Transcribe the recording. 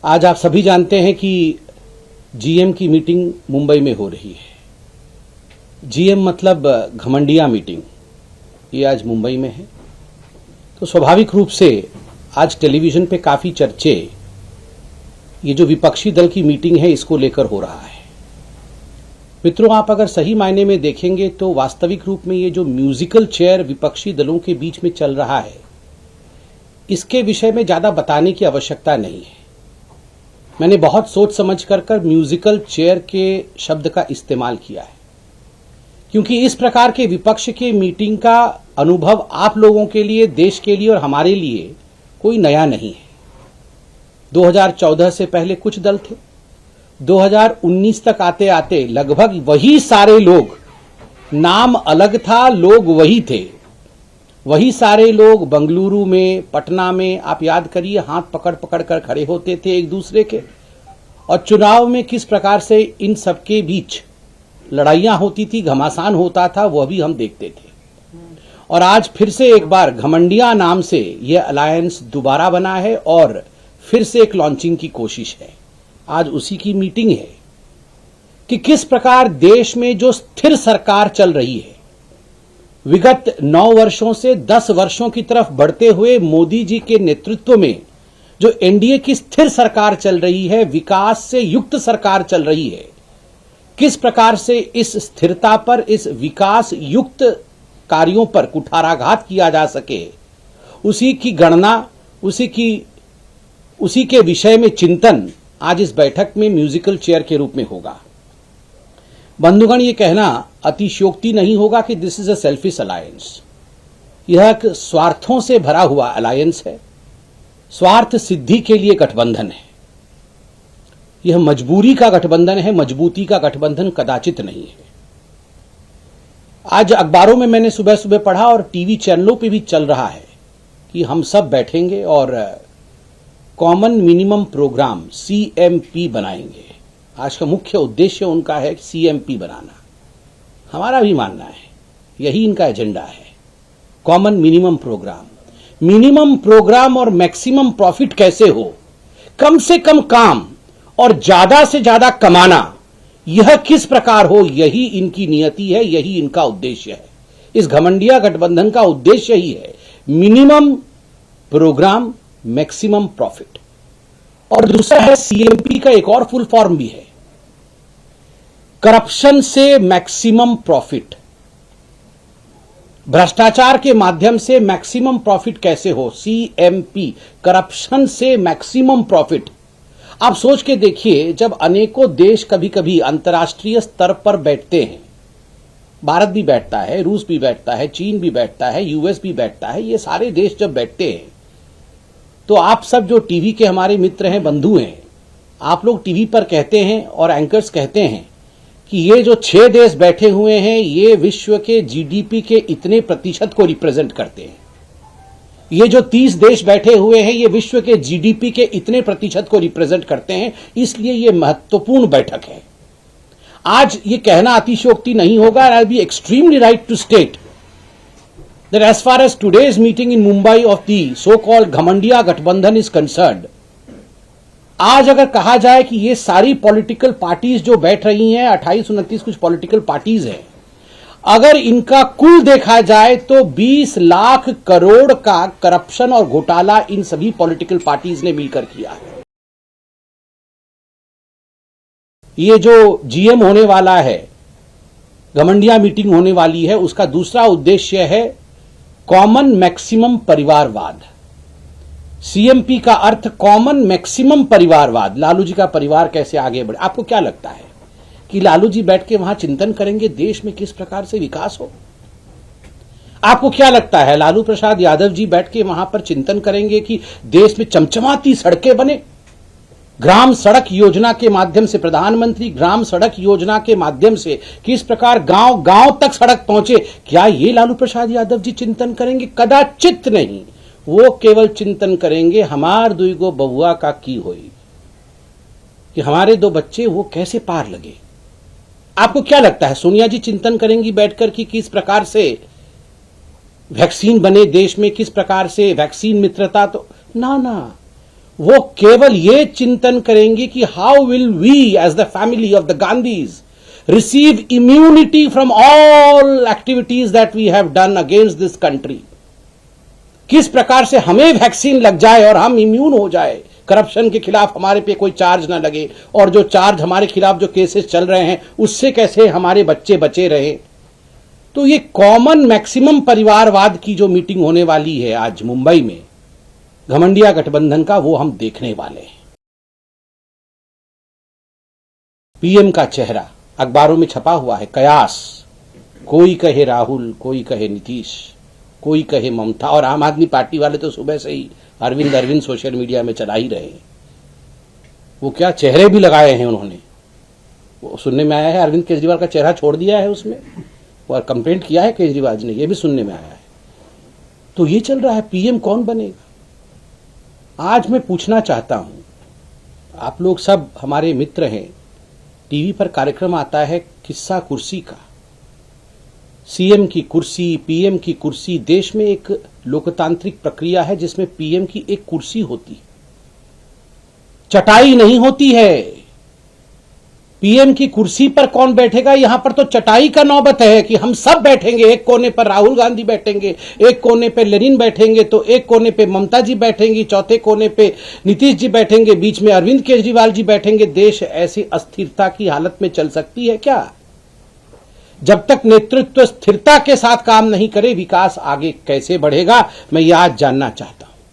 आज आप सभी जानते हैं कि जीएम की मीटिंग मुंबई में हो रही है। जीएम मतलब घमंडिया मीटिंग, ये आज मुंबई में है। तो स्वाभाविक रूप से आज टेलीविजन पे काफी चर्चे ये जो विपक्षी दल की मीटिंग है इसको लेकर हो रहा है। मित्रों, आप अगर सही मायने में देखेंगे तो वास्तविक रूप में ये जो म्यूजिकल चेयर विपक्षी दलों के बीच में चल रहा है, इसके विषय में ज्यादा बताने की आवश्यकता नहीं है। मैंने बहुत सोच समझ कर म्यूजिकल चेयर के शब्द का इस्तेमाल किया है, क्योंकि इस प्रकार के विपक्ष की मीटिंग का अनुभव आप लोगों के लिए, देश के लिए और हमारे लिए कोई नया नहीं है। 2014 से पहले कुछ दल थे, 2019 तक आते आते लगभग वही सारे लोग, नाम अलग था, लोग वही थे, वही सारे लोग बंगलुरु में, पटना में, आप याद करिए, हाथ पकड़ पकड़ कर खड़े होते थे एक दूसरे के, और चुनाव में किस प्रकार से इन सबके बीच लड़ाइयां होती थी, घमासान होता था, वह भी हम देखते थे। और आज फिर से एक बार घमंडिया नाम से यह अलायंस दोबारा बना है और फिर से एक लॉन्चिंग की कोशिश है। आज उसी की मीटिंग है कि किस प्रकार देश में जो स्थिर सरकार चल रही है, विगत 9 वर्षों से 10 वर्षों की तरफ बढ़ते हुए मोदी जी के नेतृत्व में जो एनडीए की स्थिर सरकार चल रही है, विकास से युक्त सरकार चल रही है, किस प्रकार से इस स्थिरता पर, इस विकास युक्त कार्यों पर कुठाराघात किया जा सके, उसी की गणना, उसी के विषय में चिंतन आज इस बैठक में म्यूजिकल चेयर के रूप में होगा। बंधुगण, ये कहना अतिशयोक्ति नहीं होगा कि this is a selfish alliance. यह एक स्वार्थों से भरा हुआ अलायंस है, स्वार्थ सिद्धि के लिए गठबंधन है। यह मजबूरी का गठबंधन है, मजबूती का गठबंधन कदाचित नहीं है। आज अखबारों में मैंने सुबह सुबह पढ़ा और टीवी चैनलों पे भी चल रहा है कि हम सब बैठेंगे और कॉमन मिनिमम प्रोग्राम CMP बनाएंगे। आज का मुख्य उद्देश्य उनका है CMP बनाना। हमारा भी मानना है यही इनका एजेंडा है, कॉमन मिनिमम प्रोग्राम और मैक्सिमम प्रॉफिट कैसे हो, कम से कम काम और ज्यादा से ज्यादा कमाना, यह किस प्रकार हो, यही इनकी नियति है, यही इनका उद्देश्य है। इस घमंडिया गठबंधन का उद्देश्य ही है मिनिमम प्रोग्राम, मैक्सिमम प्रॉफिट। और दूसरा है CMP का एक और फुल फॉर्म भी है, करप्शन से मैक्सिमम प्रॉफिट। भ्रष्टाचार के माध्यम से मैक्सिमम प्रॉफिट कैसे हो, CMP, करप्शन से मैक्सिमम प्रॉफिट। आप सोच के देखिए, जब अनेकों देश कभी कभी अंतर्राष्ट्रीय स्तर पर बैठते हैं, भारत भी बैठता है, रूस भी बैठता है, चीन भी बैठता है, US भी बैठता है, ये सारे देश जब बैठते हैं तो आप सब जो टीवी के हमारे मित्र हैं, बंधु हैं, आप लोग टीवी पर कहते हैं और एंकर्स कहते हैं कि ये जो 6 देश बैठे हुए हैं, ये विश्व के GDP के इतने प्रतिशत को रिप्रेजेंट करते हैं। ये जो 30 देश बैठे हुए हैं, ये विश्व के GDP के इतने प्रतिशत को रिप्रेजेंट करते हैं, इसलिए ये महत्वपूर्ण बैठक है। आज ये कहना अतिशयोक्ति नहीं होगा, I be extremely right to state that as far as today's meeting in Mumbai of the so-called Ghamandiya Gathbandhan is concerned, आज अगर कहा जाए कि ये सारी पॉलिटिकल पार्टीज जो बैठ रही हैं, 28-29 कुछ पॉलिटिकल पार्टीज हैं, अगर इनका कुल देखा जाए तो 20 लाख करोड़ का करप्शन और घोटाला इन सभी पॉलिटिकल पार्टीज ने मिलकर किया है। ये जो GM होने वाला है, घमंडिया मीटिंग होने वाली है, उसका दूसरा उद्देश्य है कॉमन मैक्सिमम परिवारवाद। CMP का अर्थ कॉमन मैक्सिमम परिवारवाद। लालू जी का परिवार कैसे आगे बढ़े। आपको क्या लगता है कि लालू जी बैठ के वहां चिंतन करेंगे देश में किस प्रकार से विकास हो? आपको क्या लगता है लालू प्रसाद यादव जी बैठ के वहां पर चिंतन करेंगे कि देश में चमचमाती सड़कें बने? ग्राम सड़क योजना के माध्यम से, प्रधानमंत्री ग्राम सड़क योजना के माध्यम से किस प्रकार गांव गांव तक सड़क पहुंचे, क्या ये लालू प्रसाद यादव जी चिंतन करेंगे? कदाचित नहीं। वो केवल चिंतन करेंगे हमार दुईगो बबुआ का की होई, कि हमारे 2 बच्चे वो कैसे पार लगे। आपको क्या लगता है सोनिया जी चिंतन करेंगी बैठकर कि किस प्रकार से वैक्सीन बने देश में, किस प्रकार से वैक्सीन मित्रता? तो ना, वो केवल ये चिंतन करेंगे कि how will we as the family of the Gandhis receive immunity from all activities that we have done against this country. किस प्रकार से हमें वैक्सीन लग जाए और हम इम्यून हो जाए, करप्शन के खिलाफ हमारे पे कोई चार्ज ना लगे, और जो चार्ज हमारे खिलाफ जो केसेस चल रहे हैं उससे कैसे हमारे बच्चे बचे रहे। तो ये कॉमन मैक्सिमम परिवारवाद की जो मीटिंग होने वाली है आज मुंबई में घमंडिया गठबंधन का, वो हम देखने वाले हैं। पीएम का चेहरा अखबारों में छपा हुआ है, कयास, कोई कहे राहुल, कोई कहे नीतीश, कोई कहे ममता, और आम आदमी पार्टी वाले तो सुबह से ही अरविंद सोशल मीडिया में चला ही रहे हैं। वो क्या चेहरे भी लगाए हैं उन्होंने। वो सुनने में आया है अरविंद केजरीवाल का चेहरा छोड़ दिया है उसमें, और कंप्लेंट किया है केजरीवाल जी ने, ये भी सुनने में आया है। तो ये चल रहा है, पीएम कौन बनेगा। आज मैं पूछना चाहता हूं, आप लोग सब हमारे मित्र हैं, टीवी पर कार्यक्रम आता है किस्सा कुर्सी का, सीएम की कुर्सी, पीएम की कुर्सी। देश में एक लोकतांत्रिक प्रक्रिया है जिसमें पीएम की एक कुर्सी होती है, चटाई नहीं होती है। पीएम की कुर्सी पर कौन बैठेगा, यहां पर तो चटाई का नौबत है कि हम सब बैठेंगे। एक कोने पर राहुल गांधी बैठेंगे, एक कोने पे लेनिन बैठेंगे, तो एक कोने पे ममता जी बैठेंगी, चौथे कोने पे नीतीश जी बैठेंगे, बीच में अरविंद केजरीवाल जी बैठेंगे। देश ऐसी अस्थिरता की हालत में चल सकती है क्या? जब तक नेतृत्व स्थिरता के साथ काम नहीं करे, विकास आगे कैसे बढ़ेगा, मैं यह आज जानना चाहता हूं।